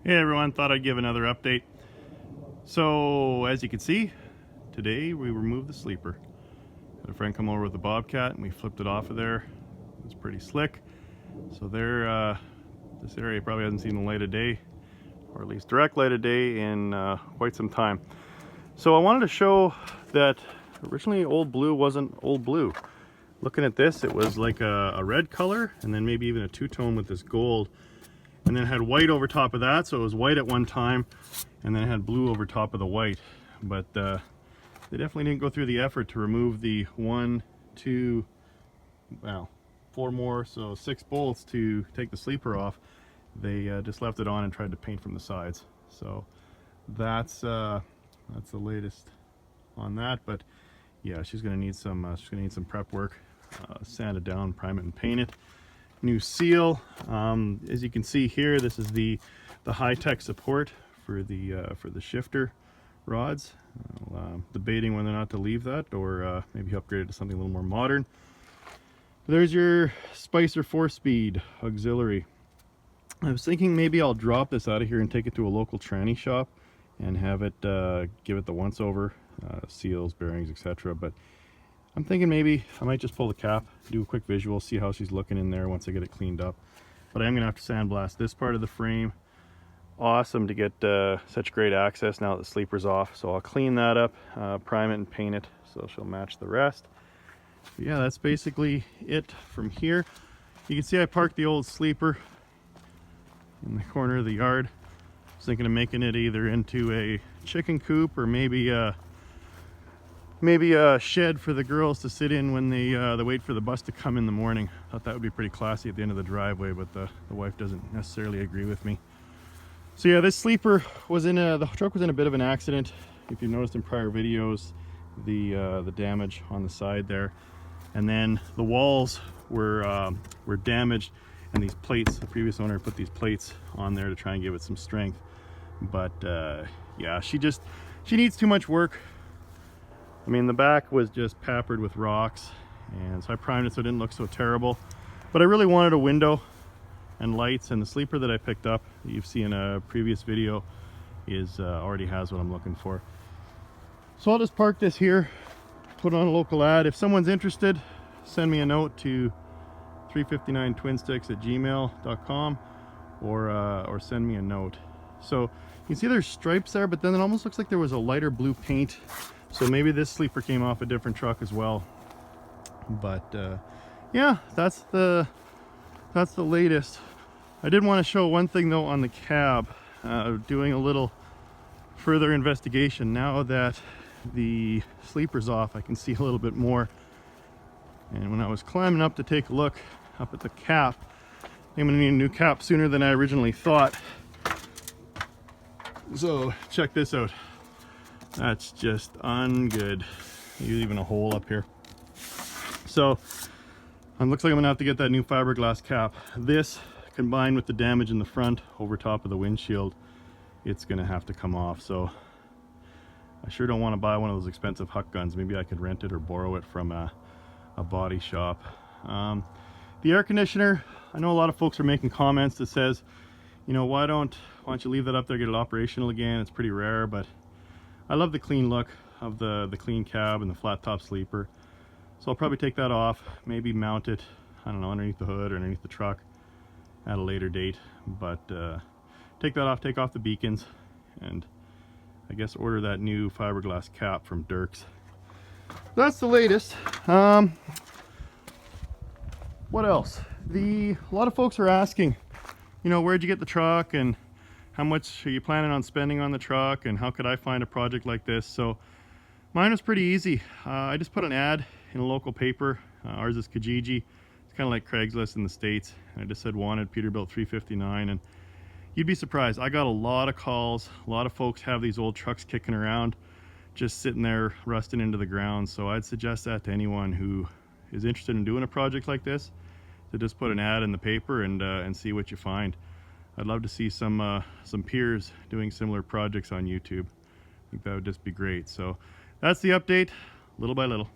Hey everyone, thought I'd give another update. So as you can see, today we removed the sleeper. Had a friend come over with a bobcat and we flipped it off of there. It was pretty slick. So there, this area probably hasn't seen the light of day, or at least direct light of day, in quite some time. So I wanted to show that originally Old Blue wasn't Old Blue. Looking at this, it was like a red color and then maybe even a two-tone with this gold. And then had white over top of that, so it was white at one time, and then it had blue over top of the white. But they definitely didn't go through the effort to remove the 4 more, so 6 bolts to take the sleeper off. They just left it on and tried to paint from the sides. So that's the latest on that. But yeah, she's gonna need some prep work. Sand it down, prime it, and paint it. New seal. As you can see here, this is the high-tech support for the shifter rods. Debating whether or not to leave that or maybe upgrade it to something a little more modern. There's your Spicer 4-speed auxiliary. I was thinking maybe I'll drop this out of here and take it to a local tranny shop and have it give it the once-over, seals, bearings, etc. But I'm thinking maybe I might just pull the cap, do a quick visual, see how she's looking in there once I get it cleaned up. But I am going to have to sandblast this part of the frame. Awesome to get such great access now that the sleeper's off. So I'll clean that up, prime it and paint it so she'll match the rest. But yeah, that's basically it from here. You can see I parked the old sleeper in the corner of the yard. I was thinking of making it either into a chicken coop or maybe a shed for the girls to sit in when they wait for the bus to come in the morning. Thought that would be pretty classy at the end of the driveway, but the wife doesn't necessarily agree with me. So yeah, this sleeper was the truck was in a bit of an accident. If you've noticed in prior videos, the damage on the side there, and then the walls were damaged, and these plates, the previous owner put these plates on there to try and give it some strength. But yeah, she needs too much work. I mean, the back was just peppered with rocks, and so I primed it so it didn't look so terrible. But I really wanted a window and lights, and the sleeper that I picked up that you've seen in a previous video is already has what I'm looking for. So I'll just park this here, put on a local ad. If someone's interested, send me a note to 359twinsticks@gmail.com or send me a note. So you can see there's stripes there, but then it almost looks like there was a lighter blue paint. So maybe this sleeper came off a different truck as well. But yeah, that's the latest. I did want to show one thing though on the cab. Doing a little further investigation now that the sleeper's off, I can see a little bit more. And when I was climbing up to take a look up at the cap, I'm gonna need a new cap sooner than I originally thought. So check this out. That's just ungood. There's even a hole up here. So it looks like I'm gonna have to get that new fiberglass cap. This, combined with the damage in the front over top of the windshield, it's gonna have to come off. So I sure don't want to buy one of those expensive Huck guns. Maybe I could rent it or borrow it from a body shop. The air conditioner, I know a lot of folks are making comments that says, you know, why don't you leave that up there, get it operational again? It's pretty rare, but I love the clean look of the clean cab and the flat top sleeper. So I'll probably take that off, maybe mount it, I don't know, underneath the hood or underneath the truck at a later date. But take that off, take off the beacons, and I guess order that new fiberglass cap from Dirks. That's the latest. What else? A lot of folks are asking, you know, where'd you get the truck and how much are you planning on spending on the truck, and how could I find a project like this? So mine was pretty easy. I just put an ad in a local paper. Ours is Kijiji. It's kind of like Craigslist in the States. I just said wanted Peterbilt 359, and you'd be surprised. I got a lot of calls. A lot of folks have these old trucks kicking around, just sitting there rusting into the ground. So I'd suggest that to anyone who is interested in doing a project like this, to just put an ad in the paper and see what you find. I'd love to see some peers doing similar projects on YouTube. I think that would just be great. So that's the update, little by little.